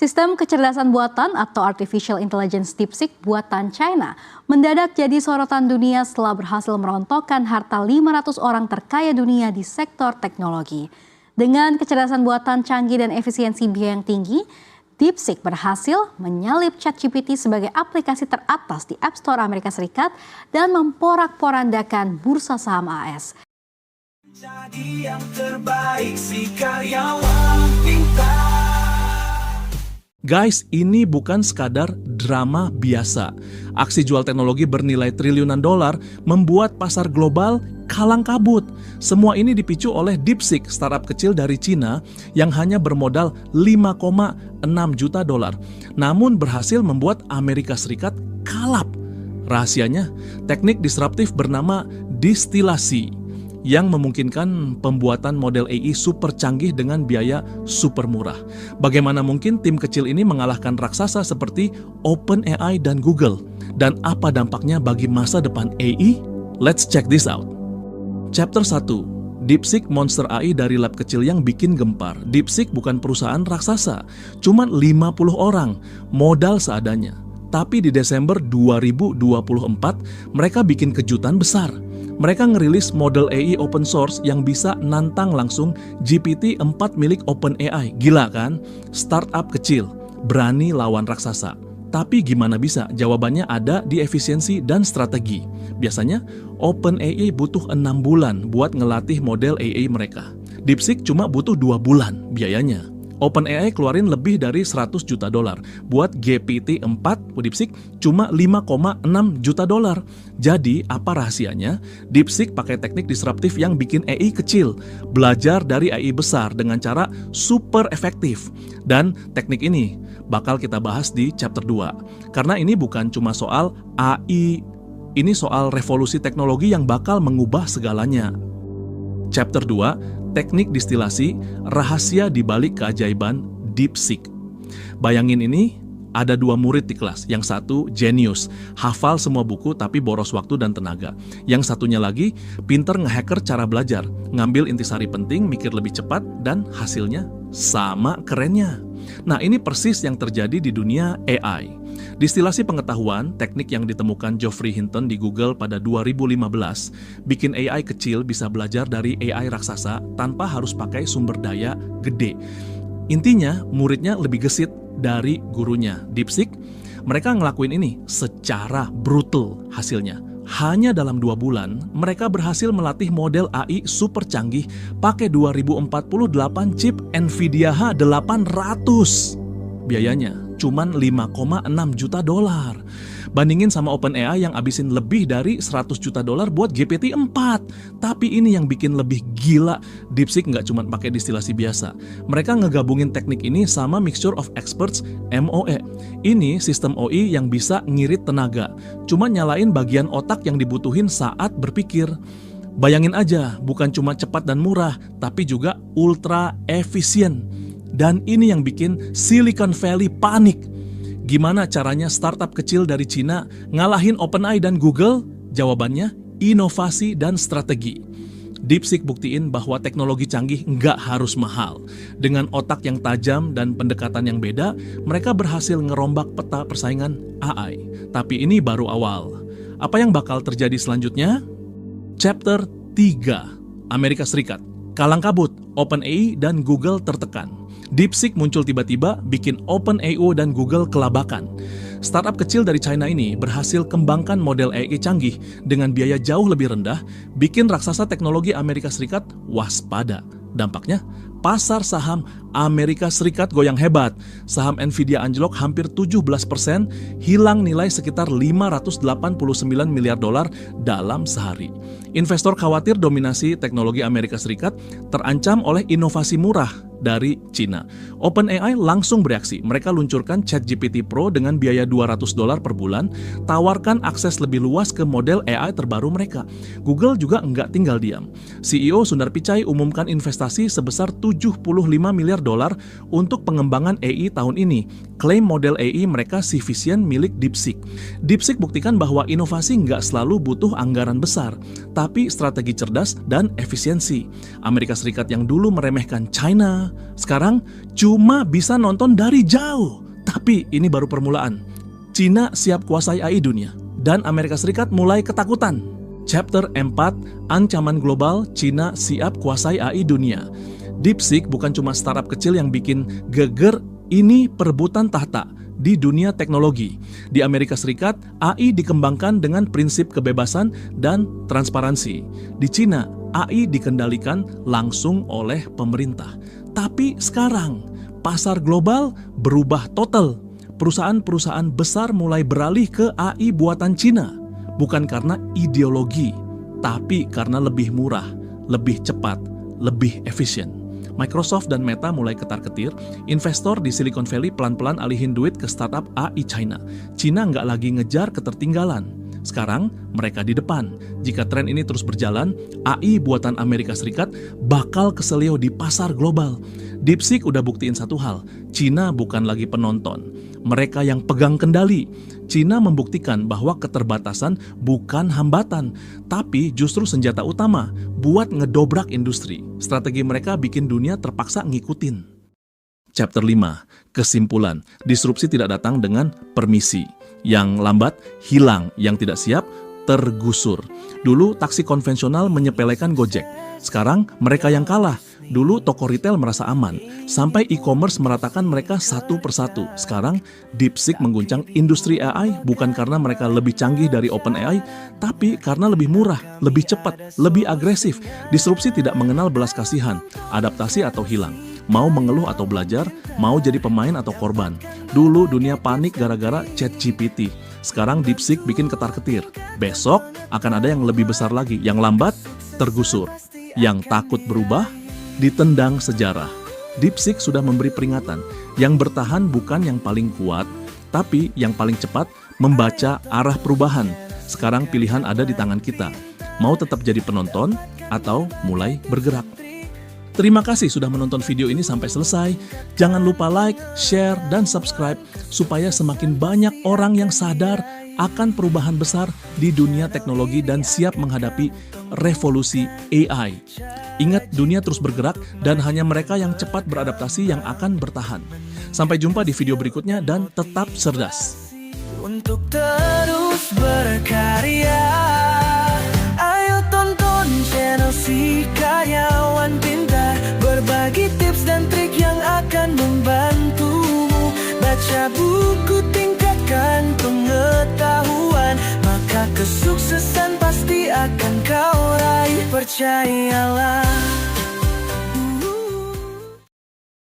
Sistem kecerdasan buatan atau Artificial Intelligence DeepSeek buatan China mendadak jadi sorotan dunia setelah berhasil merontokkan harta 500 orang terkaya dunia di sektor teknologi. Dengan kecerdasan buatan canggih dan efisiensi biaya yang tinggi, DeepSeek berhasil menyalip ChatGPT sebagai aplikasi teratas di App Store Amerika Serikat dan memporak-porandakan bursa saham AS. Jadi yang terbaik si karyawan pintar. Guys, ini bukan sekadar drama biasa. Aksi jual teknologi bernilai triliunan dolar membuat pasar global kalang kabut. Semua ini dipicu oleh DeepSeek, startup kecil dari Cina yang hanya bermodal 5,6 juta dolar. Namun berhasil membuat Amerika Serikat kalap. Rahasianya, teknik disruptif bernama distilasi yang memungkinkan pembuatan model AI super canggih dengan biaya super murah. Bagaimana mungkin tim kecil ini mengalahkan raksasa seperti OpenAI dan Google? Dan apa dampaknya bagi masa depan AI? Let's check this out. Chapter 1. DeepSeek monster AI dari lab kecil yang bikin gempar. DeepSeek bukan perusahaan raksasa, cuma 50 orang, modal seadanya. Tapi di Desember 2024, mereka bikin kejutan besar. Mereka ngerilis model AI open source yang bisa nantang langsung GPT-4 milik OpenAI. Gila kan? Startup kecil, berani lawan raksasa. Tapi gimana bisa? Jawabannya ada di efisiensi dan strategi. Biasanya, OpenAI butuh 6 bulan buat ngelatih model AI mereka. DeepSeek cuma butuh 2 bulan biayanya. OpenAI keluarin lebih dari 100 juta dolar. Buat GPT-4, DeepSeek cuma 5,6 juta dolar. Jadi, apa rahasianya? DeepSeek pakai teknik disruptif yang bikin AI kecil, belajar dari AI besar dengan cara super efektif. Dan teknik ini bakal kita bahas di chapter 2. Karena ini bukan cuma soal AI, ini soal revolusi teknologi yang bakal mengubah segalanya. Chapter 2, teknik distilasi, rahasia di balik keajaiban DeepSeek. Bayangin ini, ada 2 murid di kelas. Yang satu jenius, hafal semua buku tapi boros waktu dan tenaga. Yang satunya lagi, pinter ngehacker cara belajar, ngambil intisari penting, mikir lebih cepat, dan hasilnya sama kerennya. Nah, ini persis yang terjadi di dunia AI. Distilasi pengetahuan, teknik yang ditemukan Geoffrey Hinton di Google pada 2015, bikin AI kecil bisa belajar dari AI raksasa tanpa harus pakai sumber daya gede. Intinya, muridnya lebih gesit dari gurunya. DeepSeek, mereka ngelakuin ini secara brutal hasilnya. Hanya dalam 2 bulan, mereka berhasil melatih model AI super canggih pakai 2048 chip NVIDIA H800. Biayanya cuman 5,6 juta dolar. Bandingin sama OpenAI yang abisin lebih dari 100 juta dolar buat GPT-4. Tapi ini yang bikin lebih gila, DeepSeek nggak cuma pakai distilasi biasa. Mereka ngegabungin teknik ini sama Mixture of Experts MOE. Ini sistem OI yang bisa ngirit tenaga, cuma nyalain bagian otak yang dibutuhin saat berpikir. Bayangin aja, bukan cuma cepat dan murah, tapi juga ultra efisien. Dan ini yang bikin Silicon Valley panik. Gimana caranya startup kecil dari Cina ngalahin OpenAI dan Google? Jawabannya, inovasi dan strategi. DeepSeek buktiin bahwa teknologi canggih nggak harus mahal. Dengan otak yang tajam dan pendekatan yang beda, mereka berhasil ngerombak peta persaingan AI. Tapi ini baru awal. Apa yang bakal terjadi selanjutnya? Chapter 3, Amerika Serikat. Kalang kabut, OpenAI dan Google tertekan. DeepSeek muncul tiba-tiba, bikin OpenAI dan Google kelabakan. Startup kecil dari China ini berhasil kembangkan model AI canggih dengan biaya jauh lebih rendah, bikin raksasa teknologi Amerika Serikat waspada. Dampaknya, pasar saham Amerika Serikat goyang hebat. Saham Nvidia anjlok hampir 17%, hilang nilai sekitar 589 miliar dolar dalam sehari. Investor khawatir dominasi teknologi Amerika Serikat terancam oleh inovasi murah dari Cina. OpenAI langsung bereaksi. Mereka luncurkan ChatGPT Pro dengan biaya $200 per bulan, tawarkan akses lebih luas ke model AI terbaru mereka. Google juga nggak tinggal diam. CEO Sundar Pichai umumkan investasi sebesar $75 miliar miliar dolar untuk pengembangan AI tahun ini. Klaim model AI mereka si Vision milik DeepSeek. DeepSeek buktikan bahwa inovasi nggak selalu butuh anggaran besar, tapi strategi cerdas dan efisiensi. Amerika Serikat yang dulu meremehkan China, sekarang cuma bisa nonton dari jauh. Tapi ini baru permulaan. Cina siap kuasai AI dunia, dan Amerika Serikat mulai ketakutan. Chapter 4, Ancaman Global, Cina siap kuasai AI dunia. DeepSeek bukan cuma startup kecil yang bikin geger, ini perebutan tahta di dunia teknologi. Di Amerika Serikat, AI dikembangkan dengan prinsip kebebasan dan transparansi. Di Cina, AI dikendalikan langsung oleh pemerintah. Tapi sekarang, pasar global berubah total. Perusahaan-perusahaan besar mulai beralih ke AI buatan Cina. Bukan karena ideologi, tapi karena lebih murah, lebih cepat, lebih efisien. Microsoft dan Meta mulai ketar-ketir, investor di Silicon Valley pelan-pelan alihin duit ke startup AI China. Cina nggak lagi ngejar ketertinggalan. Sekarang mereka di depan. Jika tren ini terus berjalan, AI buatan Amerika Serikat bakal keselio di pasar global. DeepSeek udah buktiin satu hal, Cina bukan lagi penonton. Mereka yang pegang kendali. Cina membuktikan bahwa keterbatasan bukan hambatan, tapi justru senjata utama buat ngedobrak industri. Strategi mereka bikin dunia terpaksa ngikutin. Chapter 5, Kesimpulan. Disrupsi tidak datang dengan permisi. Yang lambat, hilang. Yang tidak siap, tergusur. Dulu taksi konvensional menyepelekan Gojek. Sekarang mereka yang kalah. Dulu toko retail merasa aman, sampai e-commerce meratakan mereka satu persatu. Sekarang DeepSeek mengguncang industri AI bukan karena mereka lebih canggih dari OpenAI, tapi karena lebih murah, lebih cepat, lebih agresif. Disrupsi tidak mengenal belas kasihan, adaptasi atau hilang. Mau mengeluh atau belajar, mau jadi pemain atau korban. Dulu dunia panik gara-gara ChatGPT. Sekarang DeepSeek bikin ketar-ketir. Besok akan ada yang lebih besar lagi. Yang lambat, tergusur. Yang takut berubah, ditendang sejarah. DeepSeek sudah memberi peringatan. Yang bertahan bukan yang paling kuat, tapi yang paling cepat membaca arah perubahan. Sekarang pilihan ada di tangan kita. Mau tetap jadi penonton atau mulai bergerak. Terima kasih sudah menonton video ini sampai selesai. Jangan lupa like, share, dan subscribe supaya semakin banyak orang yang sadar akan perubahan besar di dunia teknologi dan siap menghadapi revolusi AI. Ingat, dunia terus bergerak dan hanya mereka yang cepat beradaptasi yang akan bertahan. Sampai jumpa di video berikutnya dan tetap cerdas. Untuk terus berkarya, ayo tonton channel Si Karyawan Pintar, berbagi tips dan trik yang akan membantumu. Baca buku, tingkatkan pengetahuan, maka kesuksesan pasti akan kau raih, percayalah.